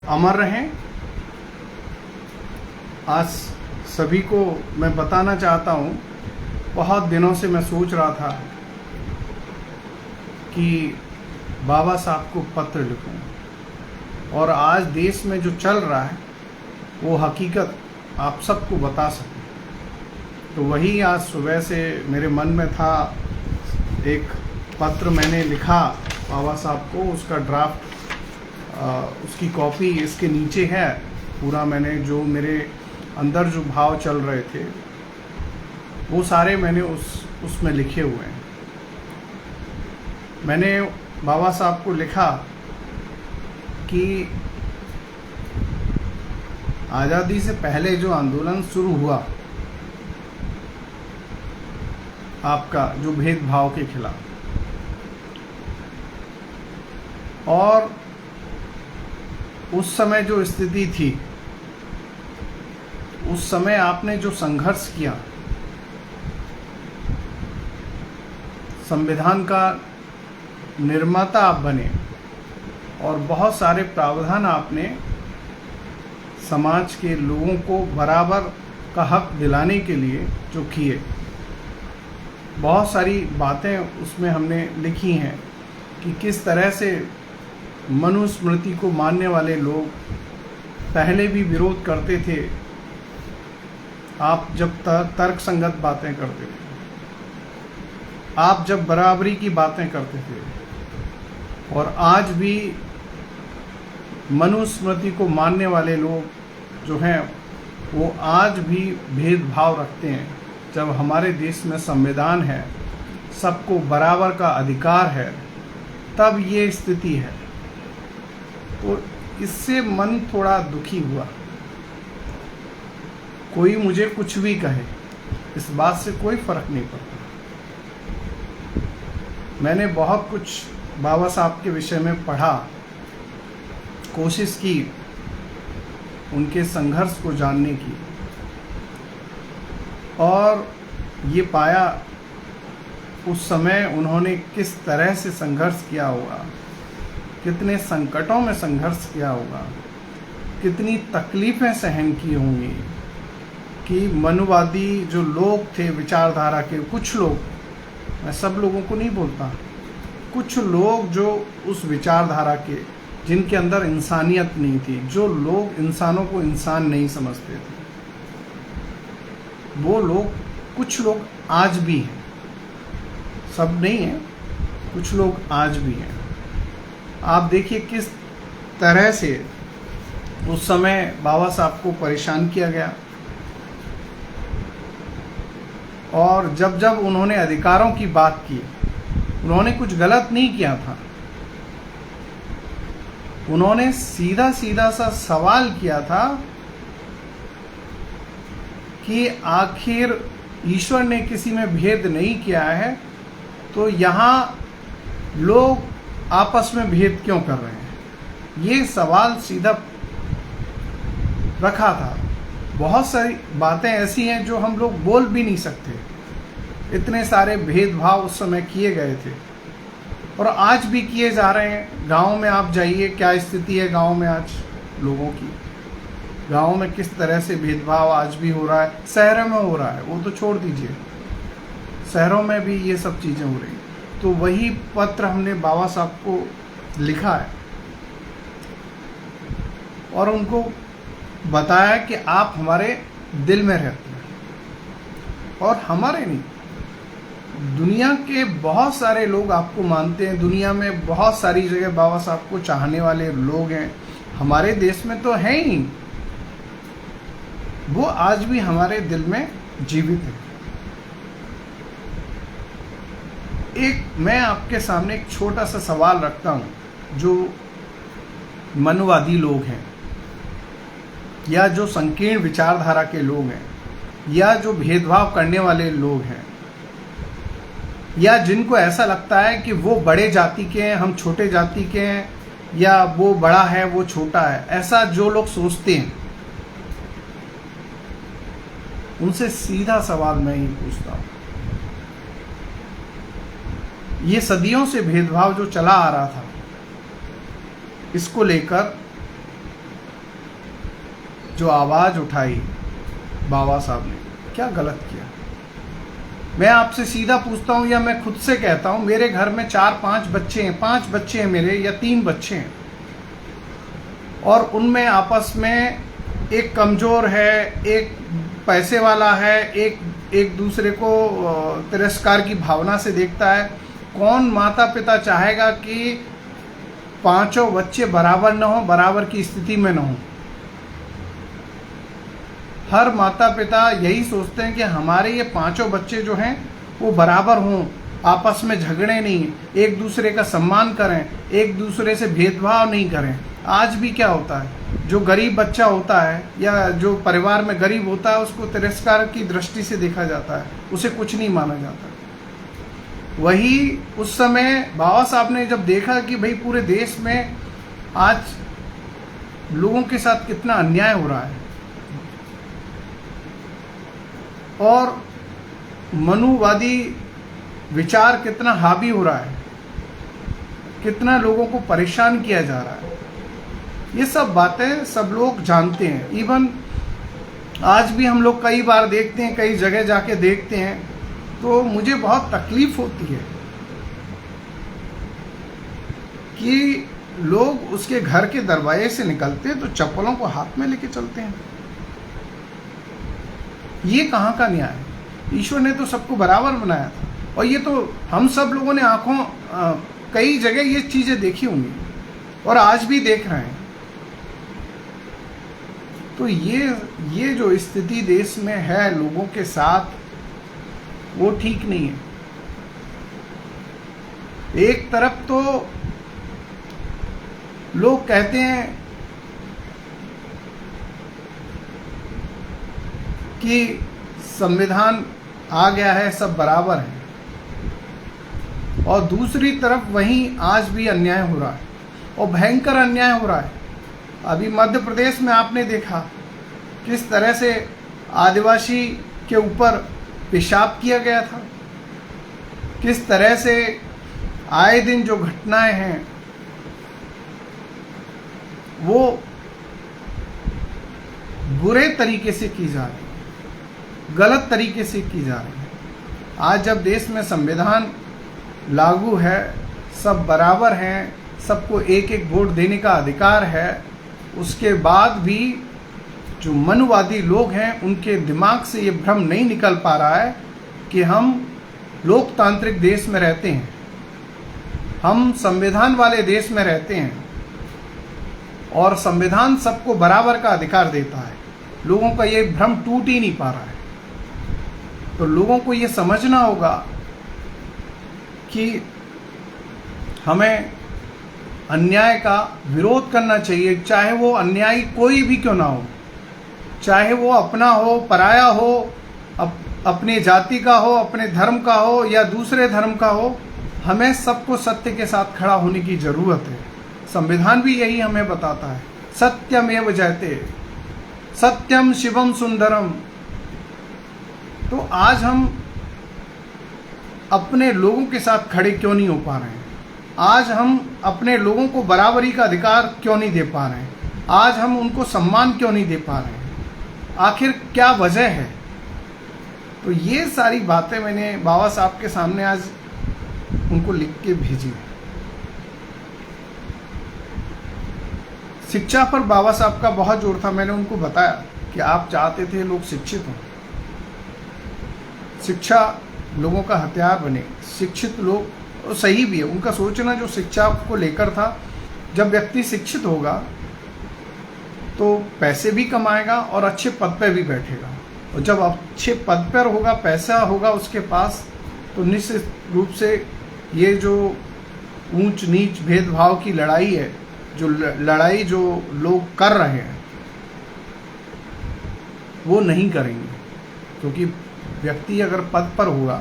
अमर रहें। आज सभी को मैं बताना चाहता हूँ, बहुत दिनों से मैं सोच रहा था कि बाबा साहब को पत्र लिखूं, और आज देश में जो चल रहा है वो हकीकत आप सबको बता सकूं। तो वही आज सुबह से मेरे मन में था। एक पत्र मैंने लिखा बाबा साहब को, उसका ड्राफ्ट, उसकी कॉपी इसके नीचे है। पूरा मैंने जो मेरे अंदर जो भाव चल रहे थे वो सारे मैंने उसमें लिखे हुए हैं। मैंने बाबा साहब को लिखा कि आज़ादी से पहले जो आंदोलन शुरू हुआ आपका, जो भेदभाव के खिलाफ, और उस समय जो स्थिति थी, उस समय आपने जो संघर्ष किया, संविधान का निर्माता आप बने और बहुत सारे प्रावधान आपने समाज के लोगों को बराबर का हक दिलाने के लिए जो किए, बहुत सारी बातें उसमें हमने लिखी हैं कि किस तरह से मनुस्मृति को मानने वाले लोग पहले भी विरोध करते थे। आप जब तर्क संगत बातें करते थे, आप जब बराबरी की बातें करते थे, और आज भी मनुस्मृति को मानने वाले लोग जो हैं वो आज भी भेदभाव रखते हैं। जब हमारे देश में संविधान है, सबको बराबर का अधिकार है, तब ये स्थिति है। तो इससे मन थोड़ा दुखी हुआ। कोई मुझे कुछ भी कहे, इस बात से कोई फर्क नहीं पड़ता। मैंने बहुत कुछ बाबा साहब के विषय में पढ़ा, कोशिश की उनके संघर्ष को जानने की, और ये पाया उस समय उन्होंने किस तरह से संघर्ष किया होगा, कितने संकटों में संघर्ष किया होगा, कितनी तकलीफ़ें सहन की होंगी कि मनुवादी जो लोग थे, विचारधारा के कुछ लोग, मैं सब लोगों को नहीं बोलता, कुछ लोग जो उस विचारधारा के, जिनके अंदर इंसानियत नहीं थी, जो लोग इंसानों को इंसान नहीं समझते थे, वो लोग, कुछ लोग आज भी हैं, सब नहीं हैं, कुछ लोग आज भी हैं। आप देखिए किस तरह से उस समय बाबा साहब को परेशान किया गया, और जब जब उन्होंने अधिकारों की बात की, उन्होंने कुछ गलत नहीं किया था, उन्होंने सीधा सीधा सा सवाल किया था कि आखिर ईश्वर ने किसी में भेद नहीं किया है, तो यहाँ लोग आपस में भेद क्यों कर रहे हैं। ये सवाल सीधा रखा था। बहुत सारी बातें ऐसी हैं जो हम लोग बोल भी नहीं सकते, इतने सारे भेदभाव उस समय किए गए थे, और आज भी किए जा रहे हैं। गांव में आप जाइए, क्या स्थिति है गांव में आज लोगों की, गांव में किस तरह से भेदभाव आज भी हो रहा है। शहरों में हो रहा है, वो तो छोड़ दीजिए, शहरों में भी ये सब चीज़ें हो रही। तो वही पत्र हमने बाबा साहब को लिखा है और उनको बताया कि आप हमारे दिल में रहते हैं, और हमारे नहीं, दुनिया के बहुत सारे लोग आपको मानते हैं। दुनिया में बहुत सारी जगह बाबा साहब को चाहने वाले लोग हैं, हमारे देश में तो हैं ही, वो आज भी हमारे दिल में जीवित है। एक मैं आपके सामने एक छोटा सा सवाल रखता हूँ, जो मनुवादी लोग हैं, या जो संकीर्ण विचारधारा के लोग हैं, या जो भेदभाव करने वाले लोग हैं, या जिनको ऐसा लगता है कि वो बड़े जाति के हैं, हम छोटे जाति के हैं, या वो बड़ा है वो छोटा है, ऐसा जो लोग सोचते हैं, उनसे सीधा सवाल मैं ही पूछता हूँ। ये सदियों से भेदभाव जो चला आ रहा था, इसको लेकर जो आवाज़ उठाई बाबा साहब ने, क्या गलत किया? मैं आपसे सीधा पूछता हूँ या मैं खुद से कहता हूँ, मेरे घर में 4-5 बच्चे हैं, 5 बच्चे हैं मेरे या 3 बच्चे हैं, और उनमें आपस में एक कमज़ोर है, एक पैसे वाला है, एक दूसरे को तिरस्कार की भावना से देखता है। कौन माता पिता चाहेगा कि पांचों बच्चे बराबर न हो, बराबर की स्थिति में न हो? हर माता पिता यही सोचते हैं कि हमारे ये पांचों बच्चे जो हैं वो बराबर हों, आपस में झगड़े नहीं, एक दूसरे का सम्मान करें, एक दूसरे से भेदभाव नहीं करें। आज भी क्या होता है, जो गरीब बच्चा होता है या जो परिवार में गरीब होता है उसको तिरस्कार की दृष्टि से देखा जाता है, उसे कुछ नहीं माना जाता। वही उस समय बाबा साहब ने जब देखा कि भाई पूरे देश में आज लोगों के साथ कितना अन्याय हो रहा है और मनुवादी विचार कितना हावी हो रहा है, कितना लोगों को परेशान किया जा रहा है, ये सब बातें सब लोग जानते हैं। इवन आज भी हम लोग कई बार देखते हैं, कई जगह जाके देखते हैं, तो मुझे बहुत तकलीफ होती है कि लोग उसके घर के दरवाजे से निकलते हैं तो चप्पलों को हाथ में लेके चलते हैं। ये कहाँ का न्याय है? ईश्वर ने तो सबको बराबर बनाया था, और ये तो हम सब लोगों ने आंखों कई जगह ये चीज़ें देखी होंगी और आज भी देख रहे हैं। तो ये जो स्थिति देश में है लोगों के साथ, वो ठीक नहीं है। एक तरफ तो लोग कहते हैं कि संविधान आ गया है, सब बराबर है, और दूसरी तरफ वहीं आज भी अन्याय हो रहा है और भयंकर अन्याय हो रहा है। अभी मध्य प्रदेश में आपने देखा किस तरह से आदिवासी के ऊपर पेशाब किया गया था, किस तरह से आए दिन जो घटनाएं हैं वो बुरे तरीके से की जा रही है, गलत तरीके से की जा रही है। आज जब देश में संविधान लागू है, सब बराबर हैं, सबको एक एक वोट देने का अधिकार है, उसके बाद भी जो मनुवादी लोग हैं उनके दिमाग से ये भ्रम नहीं निकल पा रहा है कि हम लोकतांत्रिक देश में रहते हैं, हम संविधान वाले देश में रहते हैं और संविधान सबको बराबर का अधिकार देता है। लोगों का ये भ्रम टूट ही नहीं पा रहा है। तो लोगों को ये समझना होगा कि हमें अन्याय का विरोध करना चाहिए, चाहे वो अन्यायी कोई भी क्यों ना हो, चाहे वो अपना हो, पराया हो, अपने जाति का हो, अपने धर्म का हो या दूसरे धर्म का हो। हमें सबको सत्य के साथ खड़ा होने की जरूरत है। संविधान भी यही हमें बताता है, सत्यमेव जयते, सत्यम शिवम सुंदरम। तो आज हम अपने लोगों के साथ खड़े क्यों नहीं हो पा रहे हैं? आज हम अपने लोगों को बराबरी का अधिकार क्यों नहीं दे पा रहे हैं? आज हम उनको सम्मान क्यों नहीं दे पा रहे हैं? आखिर क्या वजह है? तो ये सारी बातें मैंने बाबा साहब के सामने आज उनको लिख के भेजी है। शिक्षा पर बाबा साहब का बहुत जोर था। मैंने उनको बताया कि आप चाहते थे लोग शिक्षित हों, शिक्षा लोगों का हथियार बने, शिक्षित लोग, और सही भी है उनका सोचना जो शिक्षा को लेकर था। जब व्यक्ति शिक्षित होगा तो पैसे भी कमाएगा और अच्छे पद पर भी बैठेगा, और जब अच्छे पद पर होगा, पैसा होगा उसके पास, तो निश्चित रूप से ये जो ऊंच नीच भेदभाव की लड़ाई है, जो लड़ाई जो लोग कर रहे हैं वो नहीं करेंगे, क्योंकि व्यक्ति अगर पद पर होगा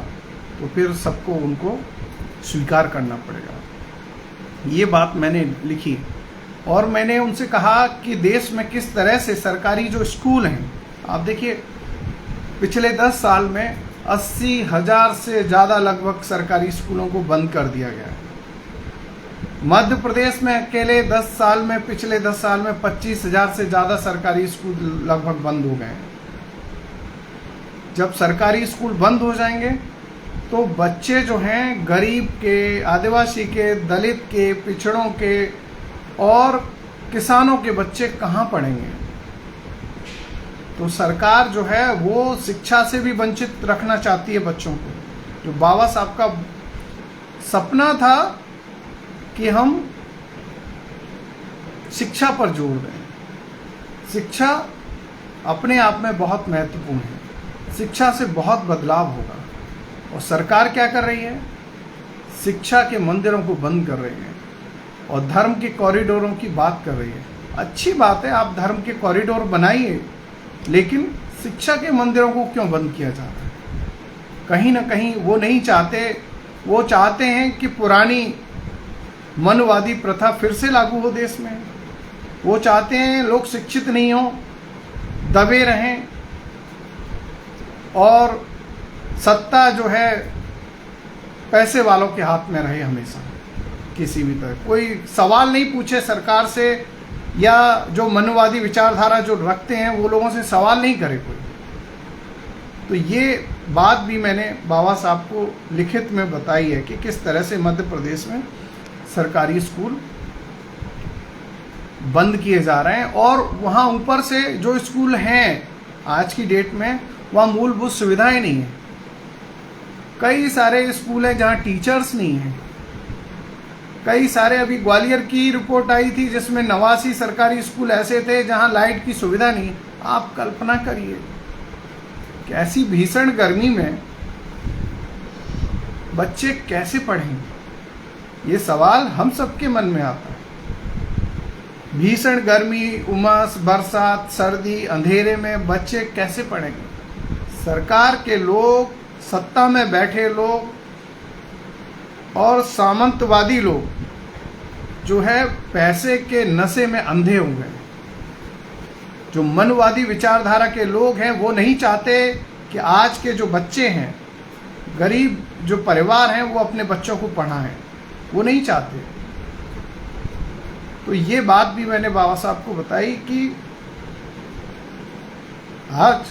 तो फिर सबको उनको स्वीकार करना पड़ेगा। ये बात मैंने लिखी और मैंने उनसे कहा कि देश में किस तरह से सरकारी जो स्कूल हैं, आप देखिए पिछले 10 साल में 80,000 से ज़्यादा लगभग सरकारी स्कूलों को बंद कर दिया गया है। मध्य प्रदेश में अकेले 10 साल में, पिछले 10 साल में 25,000 से ज़्यादा सरकारी स्कूल लगभग बंद हो गए। जब सरकारी स्कूल बंद हो जाएंगे तो बच्चे जो हैं गरीब के, आदिवासी के, दलित के, पिछड़ों के और किसानों के बच्चे कहाँ पढ़ेंगे? तो सरकार जो है वो शिक्षा से भी वंचित रखना चाहती है बच्चों को। जो बाबा साहब का सपना था कि हम शिक्षा पर जोर दें। शिक्षा अपने आप में बहुत महत्वपूर्ण है। शिक्षा से बहुत बदलाव होगा। और सरकार क्या कर रही है? शिक्षा के मंदिरों को बंद कर रही है और धर्म के कॉरिडोरों की बात कर रही है। अच्छी बात है, आप धर्म के कॉरिडोर बनाइए, लेकिन शिक्षा के मंदिरों को क्यों बंद किया जा रहा है? कहीं ना कहीं वो नहीं चाहते, वो चाहते हैं कि पुरानी मनवादी प्रथा फिर से लागू हो देश में। वो चाहते हैं लोग शिक्षित नहीं हो, दबे रहें और सत्ता जो है पैसे वालों के हाथ में रहे हमेशा। किसी भी तरह कोई सवाल नहीं पूछे सरकार से, या जो मनवादी विचारधारा जो रखते हैं वो लोगों से सवाल नहीं करे कोई। तो ये बात भी मैंने बाबा साहब को लिखित में बताई है कि किस तरह से मध्य प्रदेश में सरकारी स्कूल बंद किए जा रहे हैं। और वहाँ ऊपर से जो स्कूल हैं आज की डेट में, वहाँ मूलभूत सुविधाएं नहीं हैं। कई सारे स्कूल हैं जहाँ टीचर्स नहीं हैं। कई सारे, अभी ग्वालियर की रिपोर्ट आई थी जिसमें 89 सरकारी स्कूल ऐसे थे जहाँ लाइट की सुविधा नहीं। आप कल्पना करिए कि ऐसी भीषण गर्मी में बच्चे कैसे पढ़ेंगे? ये सवाल हम सबके मन में आता है। भीषण गर्मी, उमस, बरसात, सर्दी, अंधेरे में बच्चे कैसे पढ़ेंगे? सरकार के लोग, सत्ता में बैठे लोग और सामंतवादी लोग जो है पैसे के नशे में अंधे हो गए। जो मनवादी विचारधारा के लोग हैं वो नहीं चाहते कि आज के जो बच्चे हैं, गरीब जो परिवार हैं, वो अपने बच्चों को पढ़ाएं। वो नहीं चाहते। तो ये बात भी मैंने बाबा साहब को बताई कि आज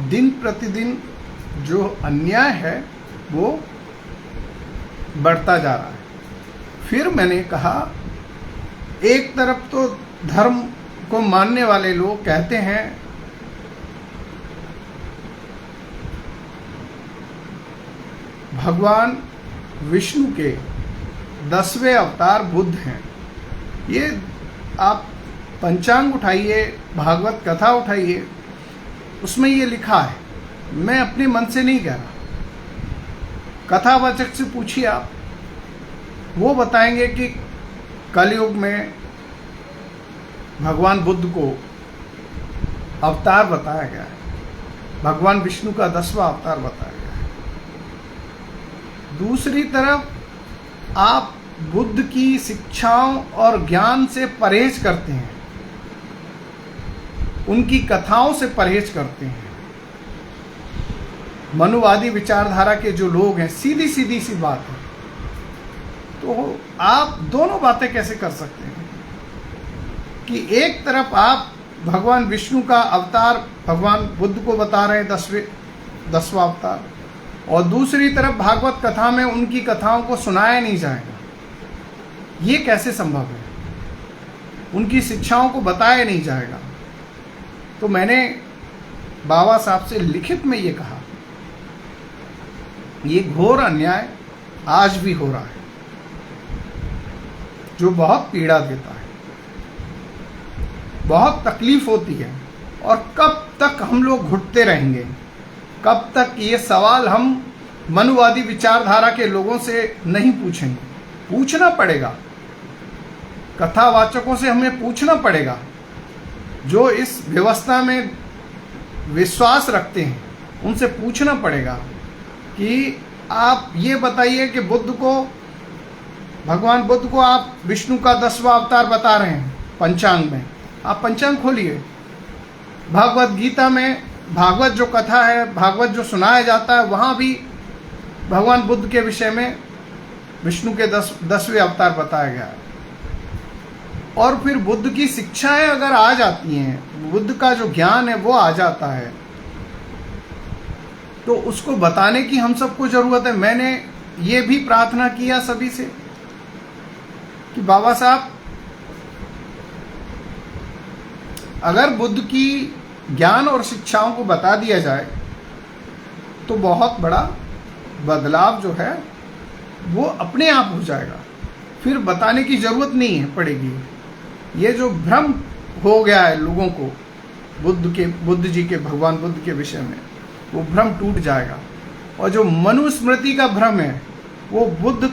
दिन प्रतिदिन जो अन्याय है वो बढ़ता जा रहा है। फिर मैंने कहा, एक तरफ तो धर्म को मानने वाले लोग कहते हैं भगवान विष्णु के 10वें अवतार बुद्ध हैं। ये आप पंचांग उठाइए, भागवत कथा उठाइए, उसमें ये लिखा है। मैं अपने मन से नहीं कह रहा। कथावाचक से पूछिए आप, वो बताएंगे कि कलयुग में भगवान बुद्ध को अवतार बताया गया है, भगवान विष्णु का 10वां अवतार बताया गया है। दूसरी तरफ आप बुद्ध की शिक्षाओं और ज्ञान से परहेज करते हैं, उनकी कथाओं से परहेज करते हैं। मनुवादी विचारधारा के जो लोग हैं, सीधी सीधी सी बात है। तो आप दोनों बातें कैसे कर सकते हैं कि एक तरफ आप भगवान विष्णु का अवतार भगवान बुद्ध को बता रहे हैं 10वां अवतार, और दूसरी तरफ भागवत कथा में उनकी कथाओं को सुनाया नहीं जाएगा। ये कैसे संभव है? उनकी शिक्षाओं को बताया नहीं जाएगा। तो मैंने बाबा साहब से लिखित में ये कहा, ये घोर अन्याय आज भी हो रहा है जो बहुत पीड़ा देता है, बहुत तकलीफ होती है। और कब तक हम लोग घुटते रहेंगे? कब तक ये सवाल हम मनुवादी विचारधारा के लोगों से नहीं पूछेंगे? पूछना पड़ेगा, कथावाचकों से हमें पूछना पड़ेगा, जो इस व्यवस्था में विश्वास रखते हैं उनसे पूछना पड़ेगा कि आप ये बताइए कि बुद्ध को भगवान बुद्ध को आप विष्णु का 10वां अवतार बता रहे हैं पंचांग में। आप पंचांग खोलिए, भागवत गीता में भागवत जो कथा है, भागवत जो सुनाया जाता है, वहाँ भी भगवान बुद्ध के विषय में विष्णु के 10वें अवतार बताया गया है। और फिर बुद्ध की शिक्षाएं अगर आ जाती हैं, बुद्ध का जो ज्ञान है वो आ जाता है, तो उसको बताने की हम सबको जरूरत है। मैंने ये भी प्रार्थना किया सभी से कि बाबा साहब, अगर बुद्ध की ज्ञान और शिक्षाओं को बता दिया जाए तो बहुत बड़ा बदलाव जो है वो अपने आप हो जाएगा, फिर बताने की जरूरत नहीं है पड़ेगी। ये जो भ्रम हो गया है लोगों को बुद्ध जी के, भगवान बुद्ध के विषय में, वो भ्रम टूट जाएगा। और जो मनुस्मृति का भ्रम है, वो बुद्ध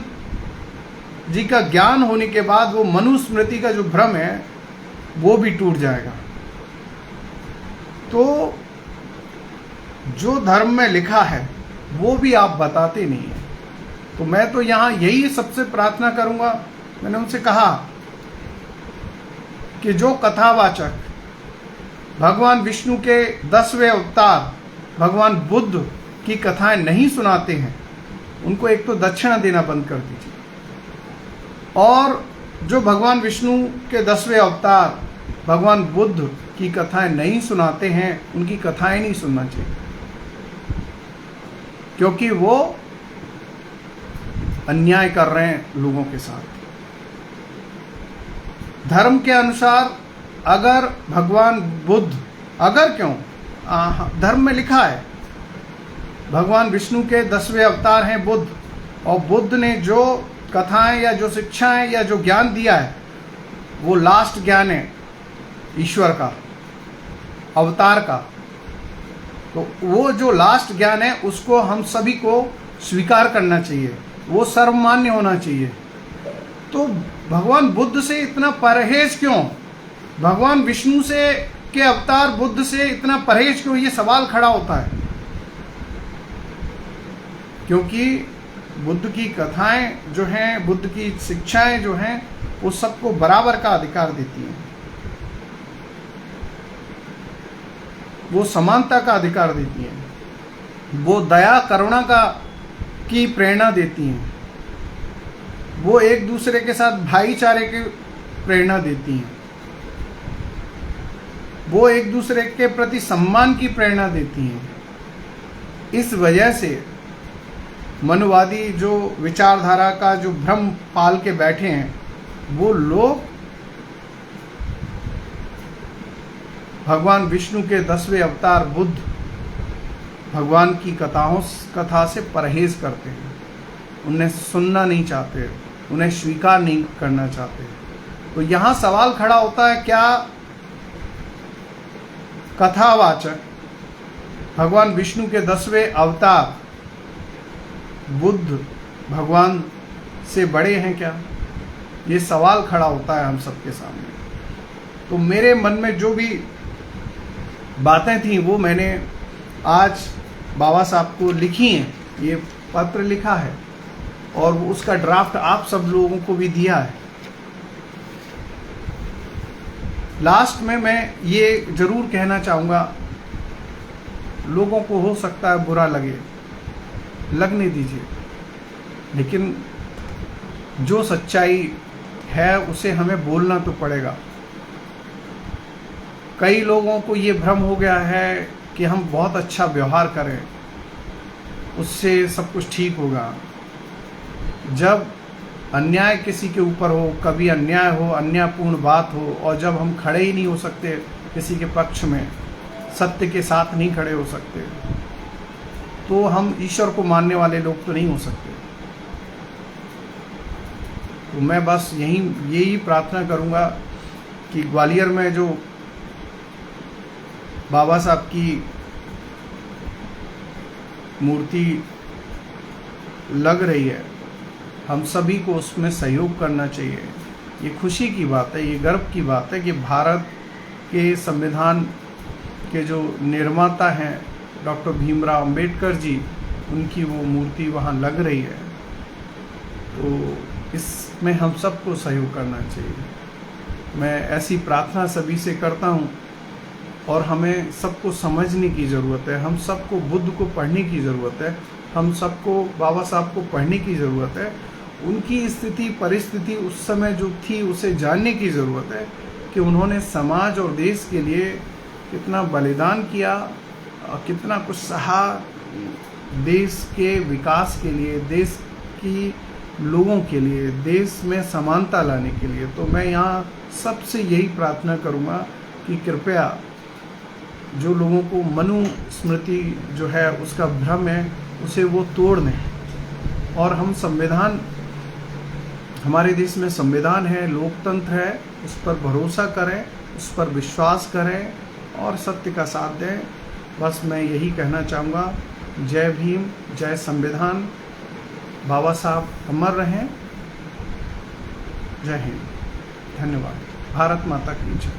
जी का ज्ञान होने के बाद वो मनुस्मृति का जो भ्रम है वो भी टूट जाएगा। तो जो धर्म में लिखा है वो भी आप बताते नहीं हैं। तो मैं तो यहाँ यही सबसे प्रार्थना करूँगा। मैंने उनसे कहा कि जो कथावाचक भगवान विष्णु के 10वें अवतार भगवान बुद्ध की कथाएं नहीं सुनाते हैं, उनको एक तो दक्षिणा देना बंद कर दीजिए। और जो भगवान विष्णु के 10वें अवतार भगवान बुद्ध की कथाएं नहीं सुनाते हैं, उनकी कथाएं नहीं सुनना चाहिए, क्योंकि वो अन्याय कर रहे हैं लोगों के साथ। धर्म के अनुसार अगर भगवान बुद्ध, अगर क्यों, धर्म में लिखा है भगवान विष्णु के 10वें अवतार हैं बुद्ध, और बुद्ध ने जो कथाएं या जो शिक्षाएं या जो ज्ञान दिया है वो लास्ट ज्ञान है ईश्वर का, अवतार का। तो वो जो लास्ट ज्ञान है उसको हम सभी को स्वीकार करना चाहिए, वो सर्वमान्य होना चाहिए। तो भगवान बुद्ध से इतना परहेज क्यों, भगवान विष्णु से के अवतार बुद्ध से इतना परहेज क्यों, ये सवाल खड़ा होता है। क्योंकि बुद्ध की कथाएं जो हैं, बुद्ध की शिक्षाएं जो हैं, वो सबको बराबर का अधिकार देती हैं, वो समानता का अधिकार देती हैं, वो दया करुणा की प्रेरणा देती हैं, वो एक दूसरे के साथ भाईचारे की प्रेरणा देती हैं, वो एक दूसरे के प्रति सम्मान की प्रेरणा देती हैं। इस वजह से मनुवादी जो विचारधारा का जो भ्रम पाल के बैठे हैं, वो लोग भगवान विष्णु के 10वें अवतार बुद्ध भगवान की कथा से परहेज करते हैं, उन्हें सुनना नहीं चाहते, उन्हें स्वीकार नहीं करना चाहते। तो यहाँ सवाल खड़ा होता है, क्या कथावाचक भगवान विष्णु के 10वें अवतार बुद्ध भगवान से बड़े हैं क्या? ये सवाल खड़ा होता है हम सबके सामने। तो मेरे मन में जो भी बातें थी वो मैंने आज बाबा साहब को लिखी हैं, ये पत्र लिखा है और उसका ड्राफ्ट आप सब लोगों को भी दिया है। लास्ट में मैं ये जरूर कहना चाहूँगा, लोगों को हो सकता है बुरा लगे, लगने दीजिए, लेकिन जो सच्चाई है उसे हमें बोलना तो पड़ेगा। कई लोगों को ये भ्रम हो गया है कि हम बहुत अच्छा व्यवहार करें उससे सब कुछ ठीक होगा। जब अन्याय किसी के ऊपर हो, कभी अन्याय हो, अन्यायपूर्ण बात हो, और जब हम खड़े ही नहीं हो सकते किसी के पक्ष में, सत्य के साथ नहीं खड़े हो सकते, तो हम ईश्वर को मानने वाले लोग तो नहीं हो सकते। तो मैं बस यही प्रार्थना करूँगा कि ग्वालियर में जो बाबा साहब की मूर्ति लग रही है, हम सभी को उसमें सहयोग करना चाहिए। ये खुशी की बात है, ये गर्व की बात है कि भारत के संविधान के जो निर्माता हैं डॉक्टर भीमराव अंबेडकर जी, उनकी वो मूर्ति वहाँ लग रही है। तो इस इसमें हम सबको सहयोग करना चाहिए। मैं ऐसी प्रार्थना सभी से करता हूँ और हमें सबको समझने की ज़रूरत है, हम सबको बुद्ध को पढ़ने की ज़रूरत है, हम सबको बाबा साहब को पढ़ने की ज़रूरत है। उनकी स्थिति परिस्थिति उस समय जो थी उसे जानने की ज़रूरत है कि उन्होंने समाज और देश के लिए कितना बलिदान किया, कितना कुछ सहा देश के विकास के लिए, देश की लोगों के लिए, देश में समानता लाने के लिए। तो मैं यहाँ सबसे यही प्रार्थना करूँगा कि कृपया जो लोगों को मनुस्मृति जो है उसका भ्रम है उसे वो तोड़ दें और हम संविधान, हमारे देश में संविधान है, लोकतंत्र है, उस पर भरोसा करें, उस पर विश्वास करें और सत्य का साथ दें। बस मैं यही कहना चाहूँगा। जय भीम, जय संविधान। बाबा साहब अमर रहें। जय हिंद। धन्यवाद। भारत माता की जय।